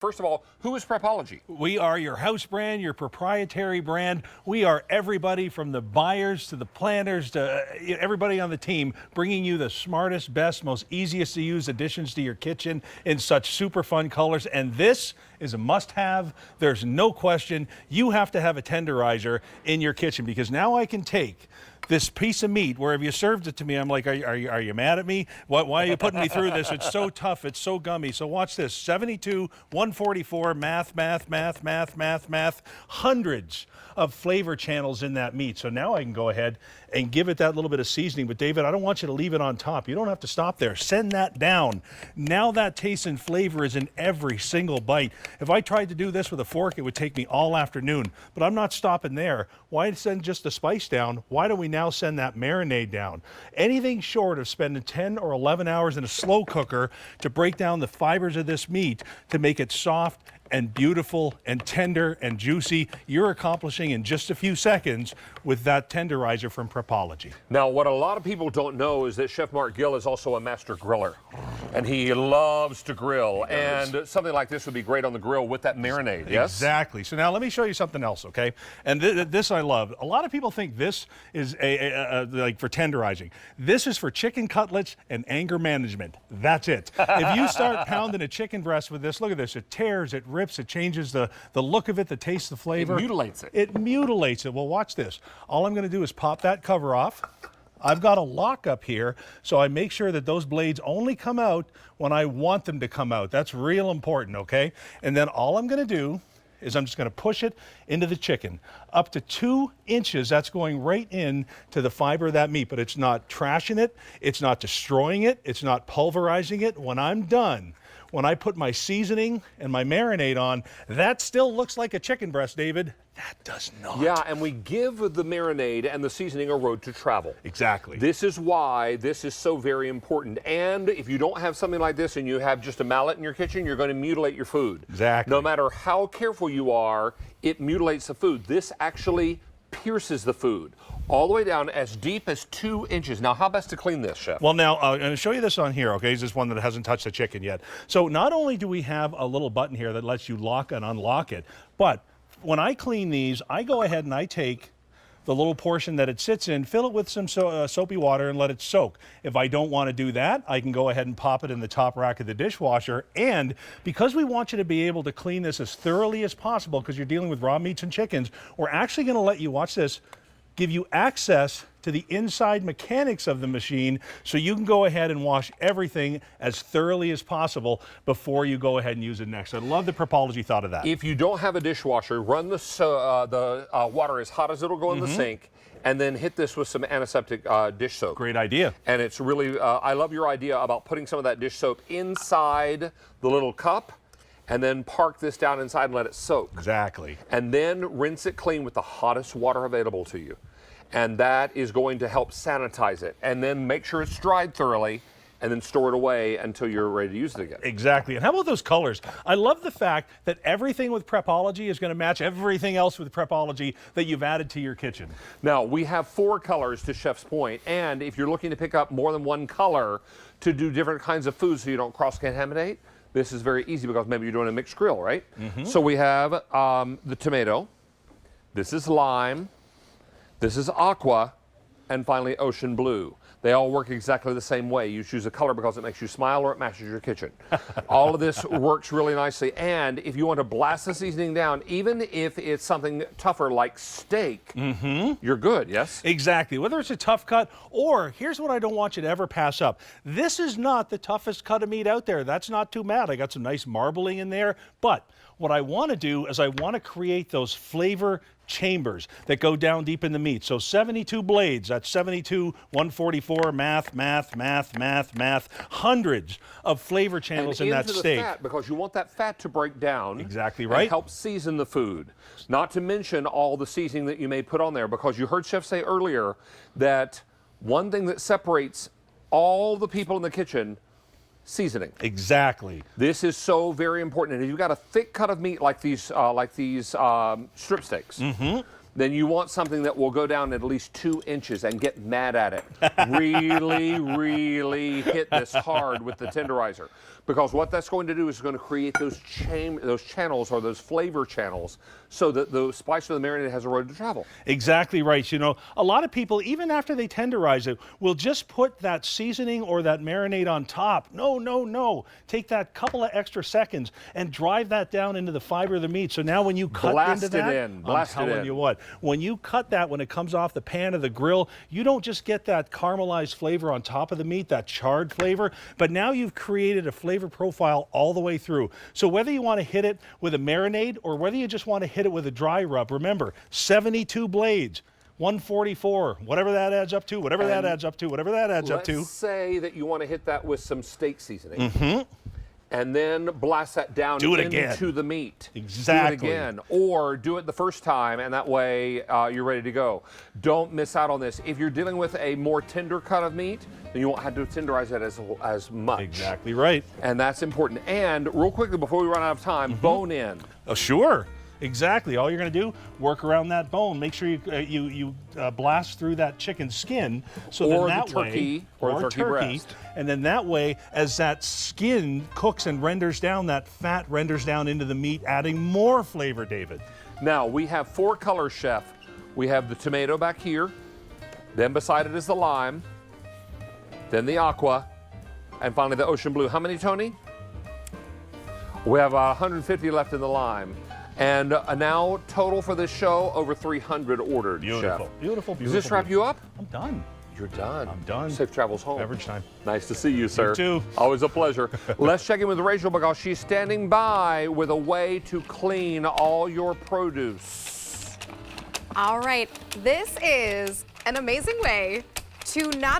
First of all, who is Prepology? We are your house brand, your proprietary brand. We are everybody from the buyers to the planners to everybody on the team, bringing you the smartest, best, most easiest to use additions to your kitchen in such super fun colors. And this is a must-have. There's no question. You have to have a tenderizer in your kitchen, because now I can take this piece of meat, where if you served it to me, I'm like, are you mad at me? Why are you putting me through this? It's so tough, it's so gummy. So watch this, 72, 144, math. Hundreds of flavor channels in that meat. So now I can go ahead and give it that little bit of seasoning. But David, I don't want you to leave it on top. You don't have to stop there. Send that down. Now that taste and flavor is in every single bite. If I tried to do this with a fork, it would take me all afternoon. But I'm not stopping there. Why send just the spice down? Why don't we now send that marinade down? Anything short of spending 10 or 11 hours in a slow cooker to break down the fibers of this meat to make it soft and beautiful and tender and juicy, you're accomplishing in just a few seconds with that tenderizer from Prepology. Now, what a lot of people don't know is that Chef Mark Gill is also a master griller, and he loves to grill, and something like this would be great on the grill with that marinade, yes? Exactly. So now let me show you something else, okay? And this I love. A lot of people think this is like for tenderizing. This is for chicken cutlets and anger management. That's it. If you start pounding a chicken breast with this, look at this. It tears, it rips, it changes the look of it, the taste, the flavor. It mutilates it. It mutilates it. Well, watch this. All I'm going to do is pop that cover off. I've got a lock up here, so I make sure that those blades only come out when I want them to come out. That's real important, okay? And then all I'm going to do is I'm just going to push it into the chicken. Up to 2 inches, that's going right in to the fiber of that meat, but it's not trashing it, it's not destroying it, it's not pulverizing it. When I'm done, when I put my seasoning and my marinade on, that still looks like a chicken breast, David. That does not. Yeah, and we give the marinade and the seasoning a road to travel. Exactly. This is why this is so very important. And if you don't have something like this and you have just a mallet in your kitchen, you're going to mutilate your food. Exactly. No matter how careful you are, it mutilates the food. This actually pierces the food all the way down as deep as 2 inches. Now, how best to clean this, Chef? Well, now, I'm going to show you this on here, okay? This is one that hasn't touched the chicken yet. So not only do we have a little button here that lets you lock and unlock it, but when I clean these, I go ahead and I take the little portion that it sits in, fill it with some soapy water and let it soak. If I don't want to do that, I can go ahead and pop it in the top rack of the dishwasher. And because we want you to be able to clean this as thoroughly as possible, because you're dealing with raw meats and chickens, we're actually going to let you, watch this, give you access to the inside mechanics of the machine, so you can go ahead and wash everything as thoroughly as possible before you go ahead and use it next. I love the Prepology thought of that. If you don't have a dishwasher, run the water as hot as it'll go in the sink, and then hit this with some antiseptic dish soap. Great idea. And it's really, I love your idea about putting some of that dish soap inside the little cup, and then park this down inside and let it soak. Exactly. And then rinse it clean with the hottest water available to you. And that is going to help sanitize it. And then make sure it's dried thoroughly, and then store it away until you're ready to use it again. Exactly. And how about those colors? I love the fact that everything with Prepology is going to match everything else with Prepology that you've added to your kitchen. Now, we have 4 colors, to Chef's point, and if you're looking to pick up more than one color to do different kinds of foods so you don't cross-contaminate, this is very easy, because maybe you're doing a mixed grill, right? So we have the tomato, this is lime, this is aqua, and finally ocean blue. They all work exactly the same way. You choose a color because it makes you smile or it matches your kitchen. All of this works really nicely. And if you want to blast the seasoning down, even if it's something tougher like steak, you're good, yes? Exactly. Whether it's a tough cut, or here's what I don't want you to ever pass up. This is not the toughest cut of meat out there. That's not too bad. I got some nice marbling in there. But what I want to do is I want to create those flavor chambers that go down deep in the meat. So 72 blades, that's 72, 144, math. Hundreds of flavor channels in that steak. The fat, because you want that fat to break down. Exactly right. And help season the food. Not to mention all the seasoning that you may put on there, because you heard Chef say earlier that one thing that separates all the people in the kitchen, seasoning. Exactly. This is so very important. And if you've got a thick cut of meat like these strip steaks, then you want something that will go down at least 2 inches and get mad at it. Really, really hit this hard with the tenderizer. Because what that's going to do is going to create those channels or those flavor channels so that the spice or the marinade has a road to travel. Exactly right. You know, a lot of people, even after they tenderize it, will just put that seasoning or that marinade on top. No, no, no. Take that couple of extra seconds and drive that down into the fiber of the meat. So now when you cut into that, I'm telling you what, when you cut that, when it comes off the pan of the grill, you don't just get that caramelized flavor on top of the meat, that charred flavor, but now you've created a flavor profile all the way through. So whether you want to hit it with a marinade or whether you just want to hit it with a dry rub, remember, 72 blades, 144, whatever that adds up to, whatever that adds up to, whatever that adds up to. Let's say that you want to hit that with some steak seasoning. And then blast that down into the meat. Exactly. Do it again. Or do it the first time, and that way you're ready to go. Don't miss out on this. If you're dealing with a more tender cut of meat, then you won't have to tenderize it as much. Exactly right. And that's important. And real quickly, before we run out of time, bone in. Oh, sure. Exactly. All you're going to do, work around that bone. Make sure you blast through that chicken skin, so or then that the turkey, way, or the turkey breast. And then that way, as that skin cooks and renders down, that fat renders down into the meat, adding more flavor, David. Now we have 4 colors, chef. We have the tomato back here, then beside it is the lime, then the aqua, and finally the ocean blue. How many, Tony? We have 150 left in the lime. And now, total for this show, over 300 ordered, Beautiful. Chef. Beautiful, beautiful. Does this wrap you up? I'm done. You're done. I'm done. Safe travels home. Beverage time. Nice to see you, sir. You too. Always a pleasure. Let's check in with Rachel because she's standing by with a way to clean all your produce. All right, this is an amazing way to not